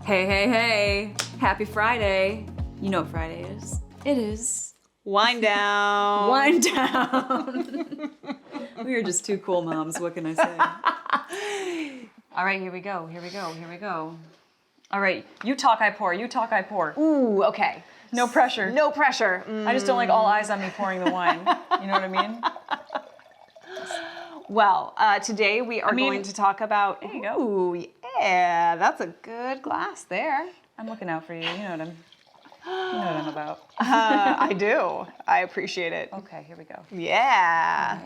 Hey, hey, hey. Happy Friday. You know what Friday is. It is. Wind down. Wind down. We are just two cool moms. What can I say? All right, here we go. Here we go. Here we go. All right, you talk, I pour. You talk, I pour. Ooh, okay. No pressure. No pressure. I just don't like all eyes on me pouring the wine. You know what I mean? Well, today we are going to talk about. There you go. Ooh, yeah, that's a good glass there. I'm looking out for you. You know what I'm about. I do. I appreciate it. Okay, here we go. Yeah.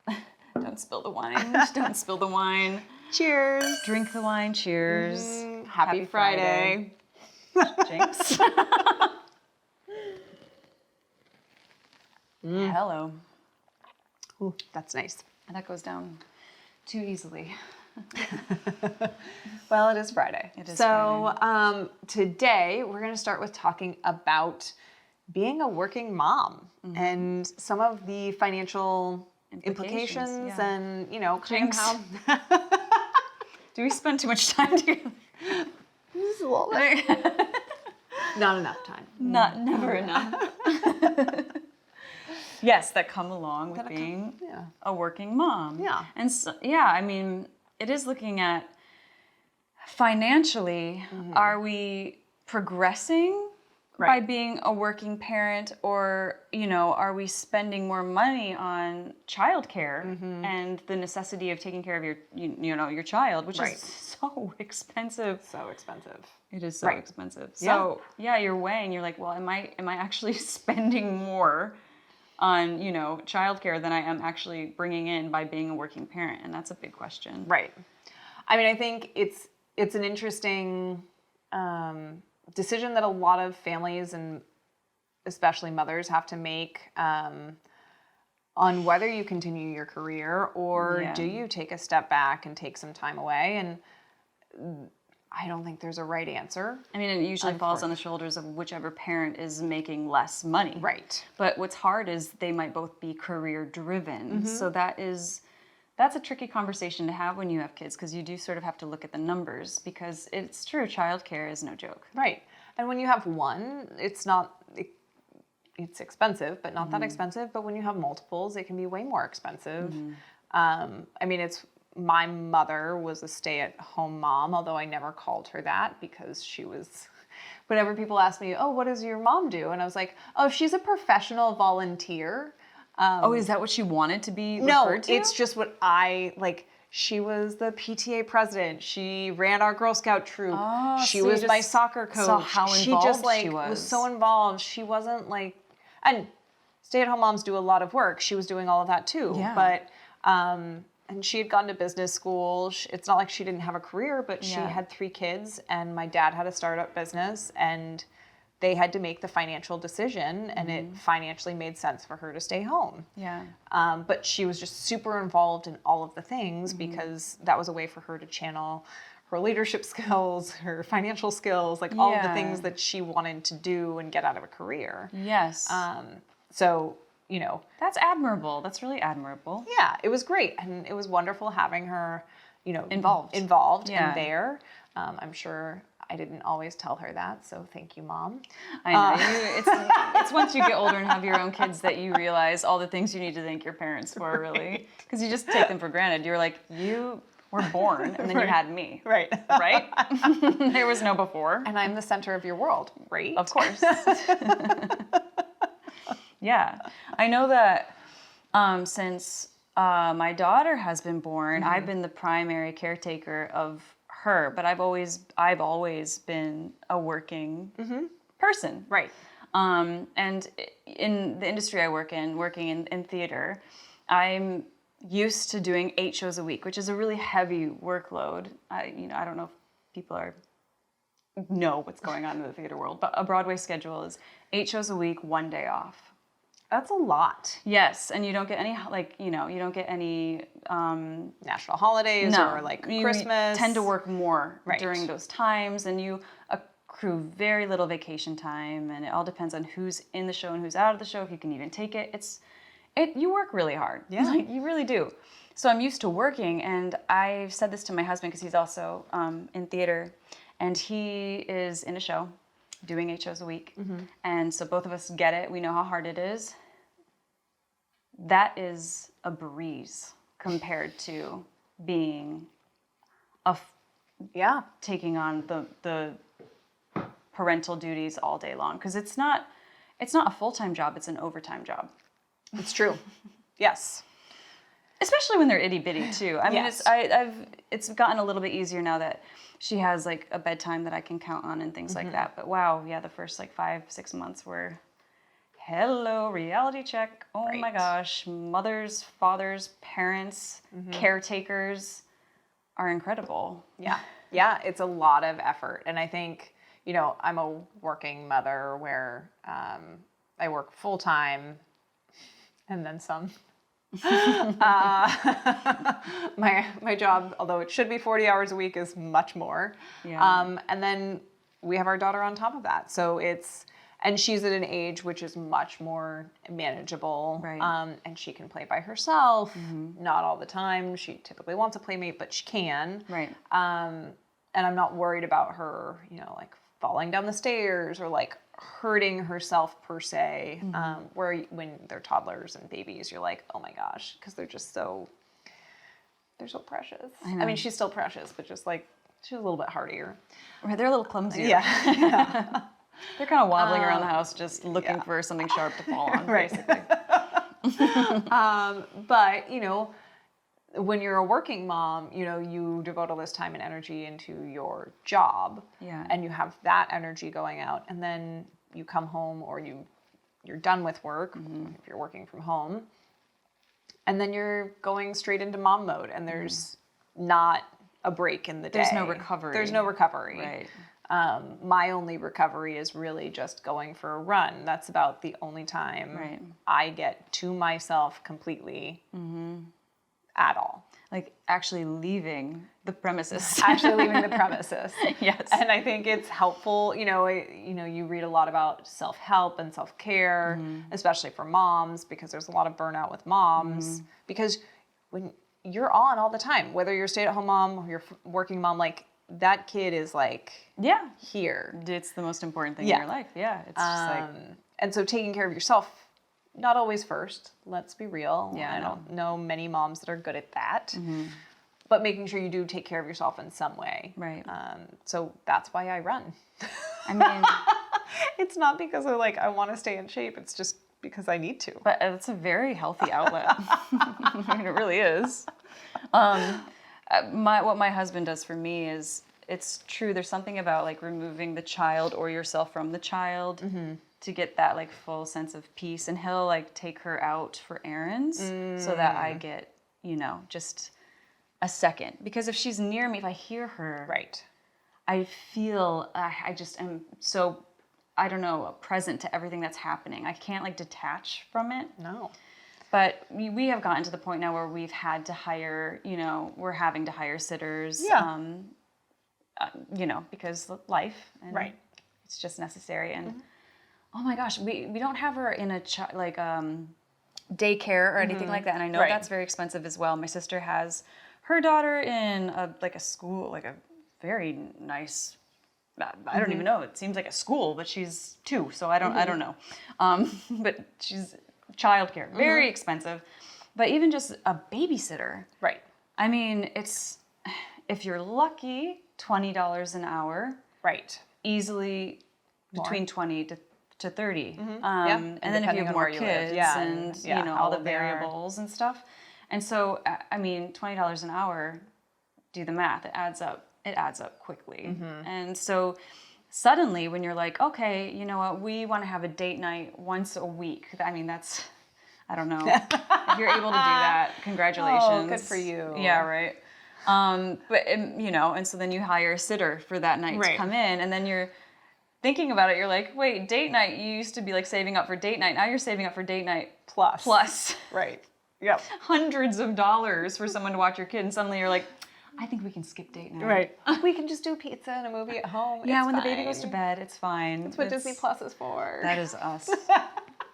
All right. Don't spill the wine. Don't spill the wine. Cheers. Drink the wine. Cheers. Happy Friday. Jinx. Hello. Ooh, that's nice. And that goes down too easily. Well, it is Friday. It is so, today we're going to start with talking about being a working mom and some of the financial implications yeah. and, you know, kind Jinx. of how... Do we spend too much time together? Just a little bit. Not enough time. Never enough. Yes, that come along with being a working mom. Yeah. And so, yeah, I mean, it is looking at financially, are we progressing by being a working parent, or, you know, are we spending more money on childcare and the necessity of taking care of your child, which is so expensive. So expensive. It is so expensive. So yeah, you're weighing, you're like, well, am I actually spending more on, you know, childcare than I am actually bringing in by being a working parent? And that's a big question. Right. I mean, I think it's an interesting decision that a lot of families and especially mothers have to make on whether you continue your career or do you take a step back and take some time away. And I don't think there's a right answer. I mean, it usually falls on the shoulders of whichever parent is making less money. Right. But what's hard is they might both be career driven. So that's a tricky conversation to have when you have kids, because you do sort of have to look at the numbers, because it's true, childcare is no joke. Right. And when you have one, it's it's expensive, but not that expensive. But when you have multiples, it can be way more expensive. I mean, my mother was a stay-at-home mom, although I never called her that because she was, whenever people ask me, oh, what does your mom do? And I was like, oh, she's a professional volunteer. Is that what she wanted to be No, referred to? it's just what she was the PTA president. She ran our Girl Scout troop. Oh, she so was you my just soccer coach. saw how she involved just she was so involved. She wasn't like, and stay-at-home moms do a lot of work. She was doing all of that too. Yeah. But and she had gone to business school. It's not like she didn't have a career, but she had 3 kids, and my dad had a startup business, and they had to make the financial decision, and it financially made sense for her to stay home. Yeah. But she was just super involved in all of the things because that was a way for her to channel her leadership skills, her financial skills, like all of the things that she wanted to do and get out of a career. Yes. So, you know. That's admirable. That's really admirable. Yeah, it was great. And it was wonderful having her, you know, involved and there. I'm sure I didn't always tell her that, so thank you, Mom. I know. It's once you get older and have your own kids that you realize all the things you need to thank your parents for, really. Because you just take them for granted. You're like, you were born, and then you had me. Right. Right? There was no before. And I'm the center of your world, right? Of course. Yeah. I know that since my daughter has been born, I've been the primary caretaker of her, but I've always been a working person. Right. And in the industry I work in, working in theater, I'm used to doing 8 shows a week, which is a really heavy workload. I don't know if people know what's going on in the theater world, but a Broadway schedule is 8 shows a week, 1 day off. That's a lot. Yes, and you don't get any, you don't get any national holidays or Christmas. You tend to work more during those times, and you accrue very little vacation time, and it all depends on who's in the show and who's out of the show, if you can even take it. You work really hard. Yeah. You really do. So I'm used to working, and I've said this to my husband because he's also in theater, And he is in a show, doing 8 shows a week. And so both of us get it. We know how hard it is. That is a breeze compared to being taking on the parental duties all day long. Because it's not a full-time job, it's an overtime job. It's true. Yes. Especially when they're itty bitty too. I mean, Yes. it's gotten a little bit easier now that she has like a bedtime that I can count on and things like that. But wow, yeah, the first like 5-6 months were, hello, reality check. Oh my gosh, mothers, fathers, parents, caretakers are incredible. Yeah. Yeah, it's a lot of effort. And I think, I'm a working mother where I work full time and then some. My job, although it should be 40 hours a week, is much more. Yeah. And then we have our daughter on top of that. So and she's at an age which is much more manageable. Right. And she can play by herself, not all the time. She typically wants a playmate, but she can. Right. And I'm not worried about her, like falling down the stairs or like hurting herself per se. Where when they're toddlers and babies, you're like, oh my gosh, because they're so precious. I mean, she's still precious, but just like she's a little bit hardier. Right, they're a little clumsier. Yeah. They're kind of wobbling around the house, just looking for something sharp to fall on, basically. But, when you're a working mom, you devote all this time and energy into your job. Yeah. And you have that energy going out. And then you come home or you're done with work if you're working from home. And then you're going straight into mom mode. And there's not a break in the day. There's no recovery. There's no recovery. Right. My only recovery is really just going for a run. That's about the only time I get to myself completely at all. Like actually leaving the premises. Yes. And I think it's helpful, you read a lot about self-help and self-care, especially for moms, because there's a lot of burnout with moms, because when you're on all the time, whether you're a stay-at-home mom or you're working mom, like that kid is like here. It's the most important thing in your life. Yeah. It's just like, and so taking care of yourself, not always first, let's be real. Yeah, I don't know many moms that are good at that, but making sure you do take care of yourself in some way. Right. So that's why I run. I mean, it's not because I want to stay in shape. It's just because I need to. But it's a very healthy outlet. I mean, it really is. What my husband does for me is, it's true, there's something about like removing the child or yourself from the child to get that like full sense of peace. And he'll like take her out for errands so that I get, just a second. Because if she's near me, if I hear her, I feel, I just am so, I don't know, present to everything that's happening. I can't like detach from it. No. But we have gotten to the point now where we've had to hire, we're having to hire sitters, because life, and it's just necessary. And oh my gosh, we don't have her in a daycare or anything like that. And I know that's very expensive as well. My sister has her daughter in a school, like a very nice, I don't even know. It seems like a school, but she's 2, so I don't know. But she's childcare, very expensive. But even just a babysitter. Right. I mean, it's, if you're lucky, $20 an hour. Right. Easily between 20 to 30. And then if you have more kids and all the variables and stuff. And so, I mean, $20 an hour, do the math, it adds up. It adds up quickly. And so suddenly when you're like, okay, you know what, we want to have a date night once a week. I mean, that's, I don't know. If you're able to do that, congratulations. Oh, good for you. Yeah, right. But, and so then you hire a sitter for that night to come in, and then you're thinking about it, you're like, wait, date night, you used to be like saving up for date night. Now you're saving up for date night plus. Right. Yep. Hundreds of dollars for someone to watch your kid, and suddenly you're like, I think we can skip date night. Right. We can just do pizza and a movie at home. Yeah, when the baby goes to bed, it's fine. That's what Disney Plus is for. That is us.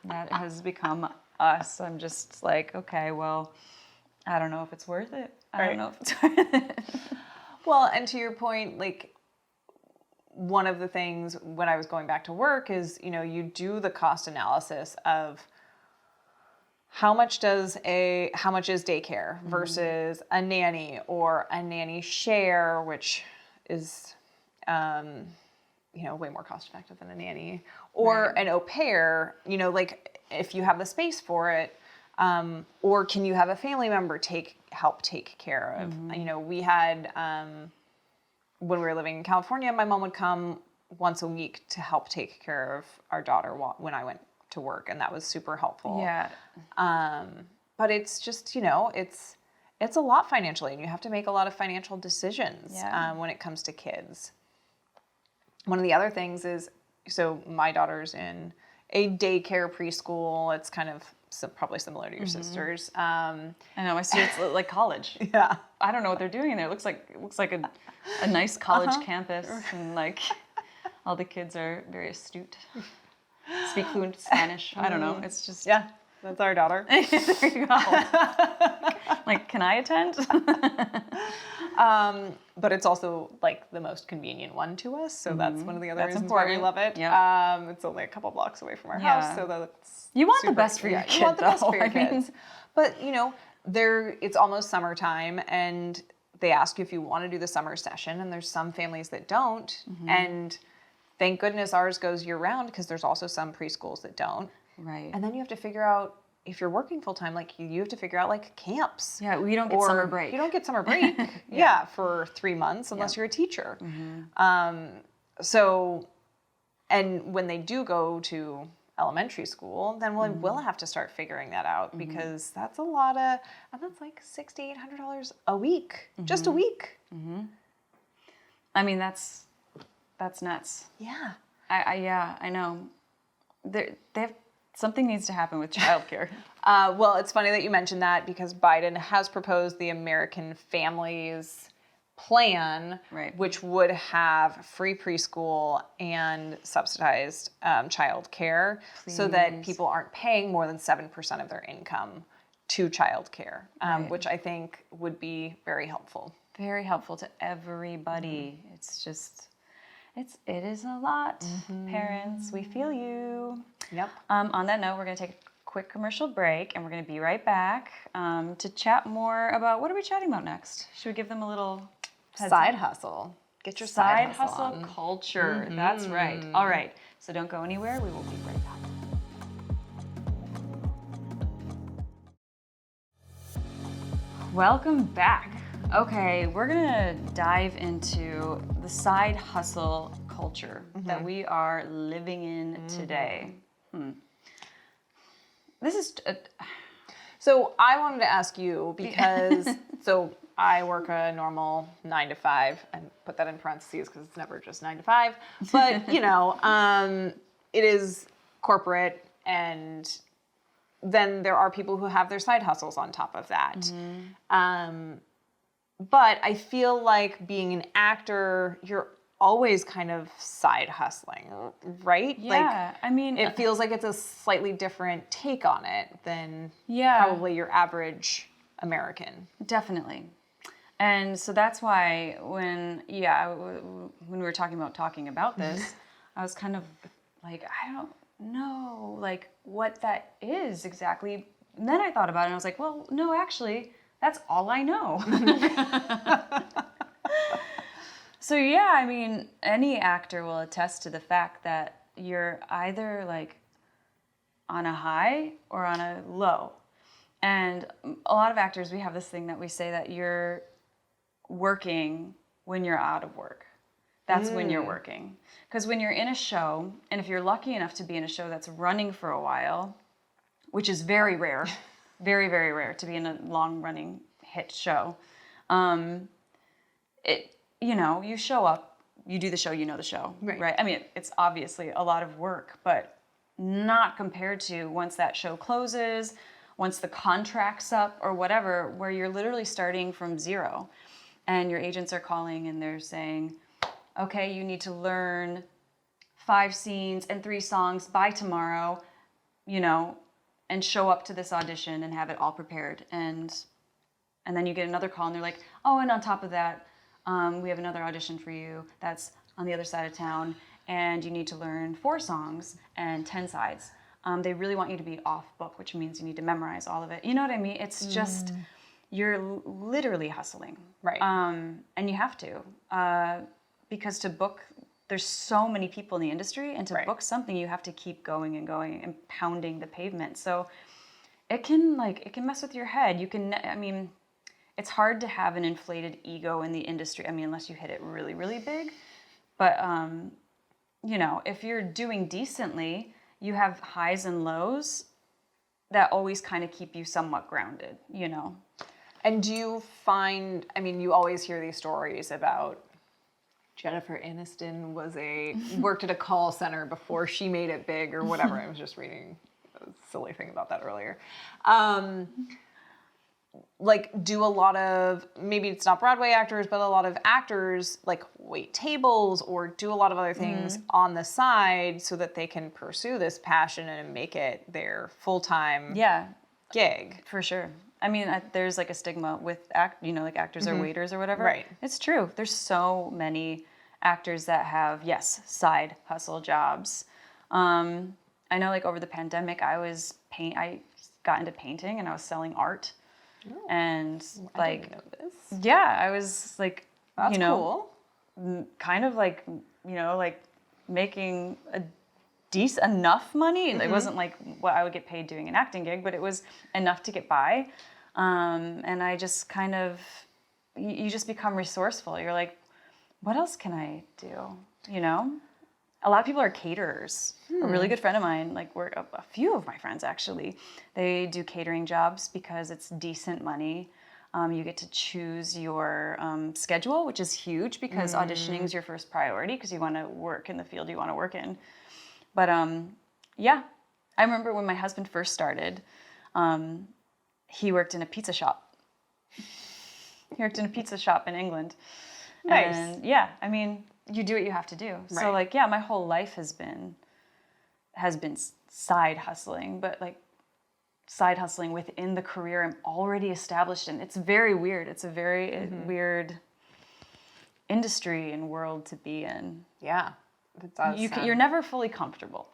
That has become us. I'm just like, okay, well, I don't know if it's worth it. I don't know if it's worth it. Well, and to your point, like, one of the things when I was going back to work is, you do the cost analysis of how much is daycare versus a nanny or a nanny share, which is, way more cost effective than a nanny, or an au pair, like if you have the space for it, or can you have a family member help take care of, we had, when we were living in California, my mom would come once a week to help take care of our daughter when I went to work, and that was super helpful. Yeah. But it's just, it's a lot financially, and you have to make a lot of financial decisions when it comes to kids. One of the other things is, so my daughter's in a daycare preschool. It's kind of probably similar to your sister's. I know, my students like college. Yeah. I don't know what they're doing in there. It looks like a nice college campus, and like all the kids are very astute. Speak fluent Spanish. I don't know. It's just that's our daughter. There you go. Like, can I attend? But it's also like the most convenient one to us, so that's one of the other reasons why we love it. Yep. It's only a couple blocks away from our house, so that's you want the best for your kids. You want the best for your kids. But it's almost summertime, and they ask you if you want to do the summer session, and there's some families that don't, and thank goodness ours goes year round, because there's also some preschools that don't. Right. And then you have to figure out, if you're working full time, like you have to figure out like camps. Yeah, we don't get summer break. You don't get summer break. For 3 months unless you're a teacher. So, and when they do go to elementary school, then we'll have to start figuring that out, because that's a lot of, and that's like $600 to $800 a week, just a week. I mean, that's nuts. Yeah. I know. They have something needs to happen with childcare. Well, it's funny that you mentioned that, because Biden has proposed the American Families Plan, which would have free preschool and subsidized child care, so that people aren't paying more than 7% of their income to child care, which I think would be very helpful. Very helpful to everybody. It's just, it is a lot. Parents, we feel you. Yep. On that note, we're going to take a quick commercial break, and we're going to be right back to chat more about, what are we chatting about next? Should we give them a little side hustle? Get your side hustle culture. That's right. All right. So don't go anywhere. We will be right back. Welcome back. Okay, we're going to dive into the side hustle culture that we are living in today. This is... So I wanted to ask you, because so I work a normal 9 to 5, and put that in parentheses because it's never just 9 to 5. But it is corporate, and then there are people who have their side hustles on top of that. But I feel like being an actor, you're always kind of side hustling, right? Yeah, I mean... It feels like it's a slightly different take on it than probably your average American. Definitely. And so that's why when we were talking about this, I was kind of like, I don't know, like, what that is exactly. And then I thought about it, and I was like, well, no, actually, that's all I know. So yeah, I mean, any actor will attest to the fact that you're either like on a high or on a low. And a lot of actors, we have this thing that we say that you're working when you're out of work. That's when you're working. Because when you're in a show, and if you're lucky enough to be in a show that's running for a while, which is very rare, very, very rare to be in a long-running hit show, you show up, you do the show, you know the show, right? I mean, it's obviously a lot of work, but not compared to once that show closes, once the contract's up or whatever, where you're literally starting from zero. And your agents are calling and they're saying, okay, you need to learn 5 scenes and 3 songs by tomorrow, and show up to this audition and have it all prepared. And then you get another call and they're like, oh, and on top of that, we have another audition for you that's on the other side of town, and you need to learn 4 songs and 10 sides. They really want you to be off book, which means you need to memorize all of it. You know what I mean? It's just, you're literally hustling. Right. And you have to, because to book, there's so many people in the industry, and to book something, you have to keep going and going and pounding the pavement. So it can mess with your head. It's hard to have an inflated ego in the industry. Unless you hit it really, really big. But, if you're doing decently, you have highs and lows that always kind of keep you somewhat grounded, And do you find, you always hear these stories about Jennifer Aniston worked at a call center before she made it big or whatever. I was just reading a silly thing about that earlier. Do a lot of, maybe it's not Broadway actors, but a lot of actors wait tables or do a lot of other things on the side so that they can pursue this passion and make it their full-time gig. For sure. There's a stigma with actors are waiters or whatever. Right. It's true. There's so many actors that have, side hustle jobs. I know over the pandemic, I got into painting and I was selling art. Oh, and I didn't know this. Yeah, I was That's cool. kind of making enough money. It wasn't what I would get paid doing an acting gig, but it was enough to get by. And I just kind of, you just become resourceful. You're like, what else can I do? A lot of people are caterers. A really good friend of mine, a few of my friends actually, they do catering jobs because it's decent money. You get to choose your schedule, which is huge because auditioning is your first priority because you want to work in the field you want to work in. But I remember when my husband first started, he worked in a pizza shop. He worked in a pizza shop in England. Nice. And you do what you have to do. Right. So my whole life has been side hustling, but side hustling within the career I'm already established in. It's very weird. It's a very weird industry and world to be in. Yeah. It does. You're never fully comfortable.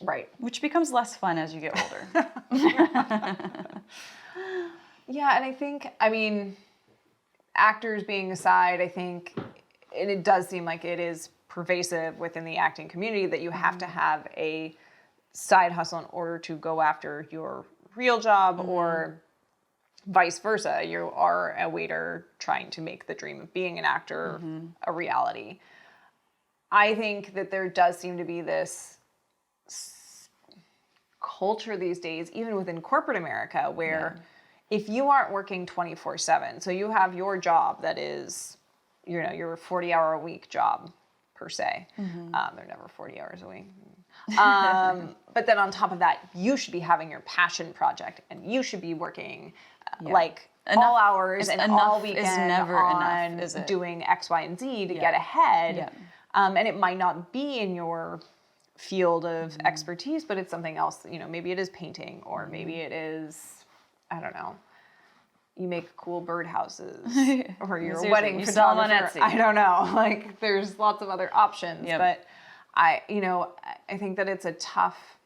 Right. Which becomes less fun as you get older. Yeah, and I think, actors being aside, I think, and it does seem like it is pervasive within the acting community that you have to have a side hustle in order to go after your real job or vice versa. You are a waiter trying to make the dream of being an actor a reality. I think that there does seem to be this culture these days, even within corporate America, where if you aren't working 24/7, so you have your job that is, your 40-hour-a-week job per se. They're never 40 hours a week. But then on top of that, you should be having your passion project and you should be working all hours and all weekend is never on enough, is it? doing X, Y, and Z to get ahead. Yeah. And it might not be in your field of expertise, but it's something else. Maybe it is painting, or maybe it is, I don't know, you make cool birdhouses, or you're a wedding photographer. On Etsy. I don't know. There's lots of other options, but I think that it's a tough.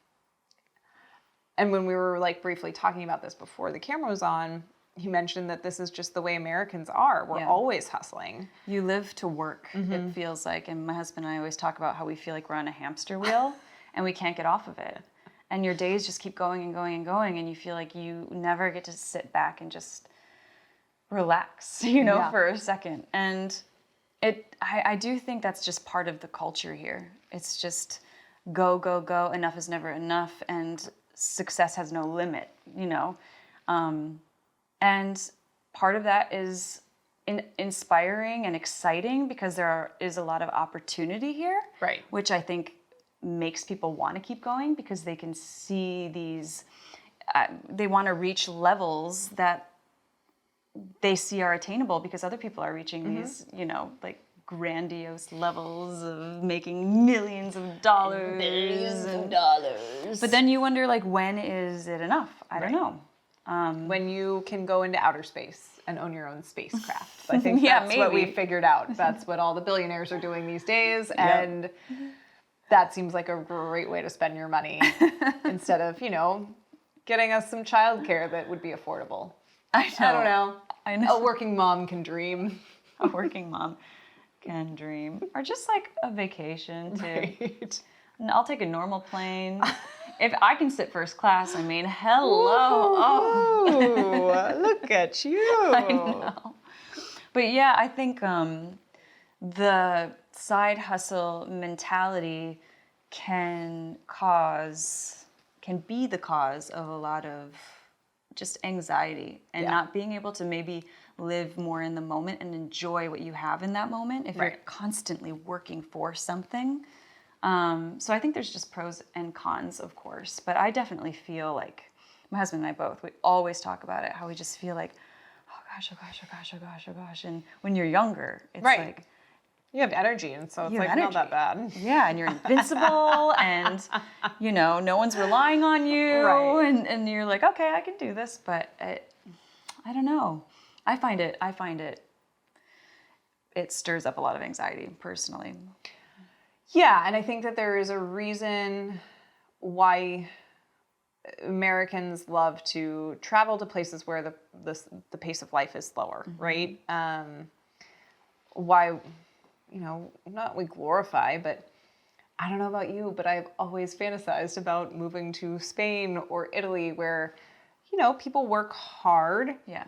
And when we were briefly talking about this before the camera was on, he mentioned that this is just the way Americans are. We're always hustling. You live to work, it feels like. And my husband and I always talk about how we feel like we're on a hamster wheel and we can't get off of it. And your days just keep going and going and going, and you feel like you never get to sit back and just relax, for a second. And I do think that's just part of the culture here. It's just go, go, go. Enough is never enough, and success has no limit, And part of that is inspiring and exciting because there is a lot of opportunity here, right? Which I think makes people want to keep going because they can see these, they want to reach levels that they see are attainable because other people are reaching these, grandiose levels of making millions of dollars. Billions of dollars. But then you wonder, when is it enough? I don't know. When you can go into outer space and own your own spacecraft. I think Yeah, that's what we maybe. figured out. That's what all the billionaires are doing these days. And that seems like a great way to spend your money instead of, getting us some childcare that would be affordable. I don't know. I know. A working mom can dream. A working mom can dream. Or just like a vacation too. Right. And I'll take a normal plane. If I can sit first class, I mean, hello. Oh. Ooh, look at you. I know. But yeah, I think the side hustle mentality can be the cause of a lot of just anxiety and not being able to maybe live more in the moment and enjoy what you have in that moment if you're constantly working for something. So I think there's just pros and cons, of course, but I definitely feel like my husband and I both, we always talk about it, how we just feel like, oh gosh, oh gosh, oh gosh, oh gosh, oh gosh. And when you're younger, it's like, you have energy, and so it's you like have not energy. that bad. Yeah, and you're invincible, and no one's relying on you, and you're like, okay, I can do this, but I don't know. I find it stirs up a lot of anxiety personally. Yeah, and I think that there is a reason why Americans love to travel to places where the pace of life is slower, right? Why, not we glorify, but I don't know about you, but I've always fantasized about moving to Spain or Italy where, people work hard. Yeah.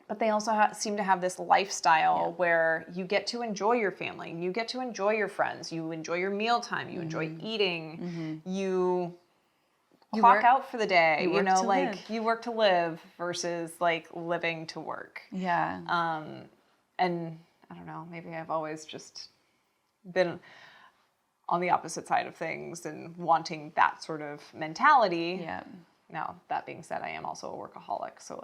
But they also seem to have this lifestyle where you get to enjoy your family, you get to enjoy your friends, you enjoy your mealtime, you enjoy eating, you clock out for the day, you work to live versus like living to work. Yeah. And I don't know, maybe I've always just been on the opposite side of things and wanting that sort of mentality. Yeah. Now, that being said, I am also a workaholic, so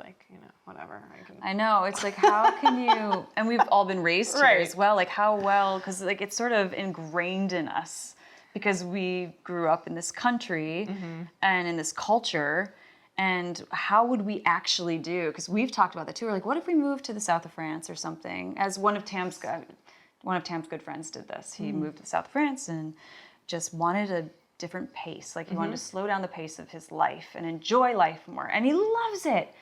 whatever. I know, it's like, how can you, and we've all been raised here as well, like how well, because like it's sort of ingrained in us because we grew up in this country and in this culture, and how would we actually do, because we've talked about that too, we're like, what if we moved to the south of France or something, as one of Tam's good friends did this. He moved to the south of France and just wanted a different pace. Like he wanted to slow down the pace of his life and enjoy life more. And he loves it.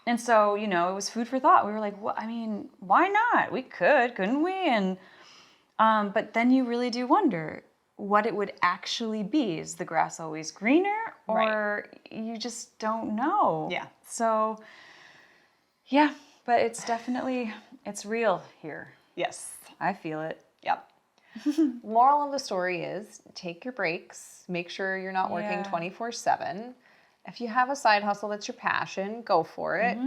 And so, it was food for thought. We were like, well, I mean, why not? We couldn't we? And, but then you really do wonder what it would actually be. Is the grass always greener? Or you just don't know. Yeah. So, yeah, but it's definitely, it's real here. Yes. I feel it. Yep. Moral of the story is take your breaks. Make sure you're not working 24/7. If you have a side hustle that's your passion, go for it.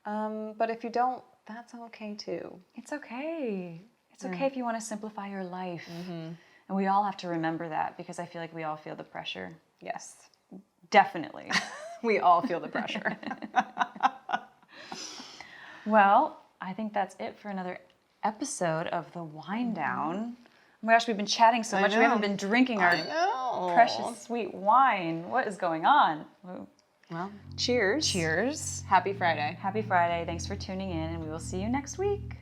But if you don't, that's okay too. It's okay. It's okay if you want to simplify your life. And we all have to remember that because I feel like we all feel the pressure. Yes. Definitely. We all feel the pressure. Well, I think that's it for another episode of The Wine Down. Oh my gosh, we've been chatting so much. We haven't been drinking our precious sweet wine. What is going on? Well, cheers. Cheers. Happy Friday. Happy Friday. Thanks for tuning in, and we will see you next week.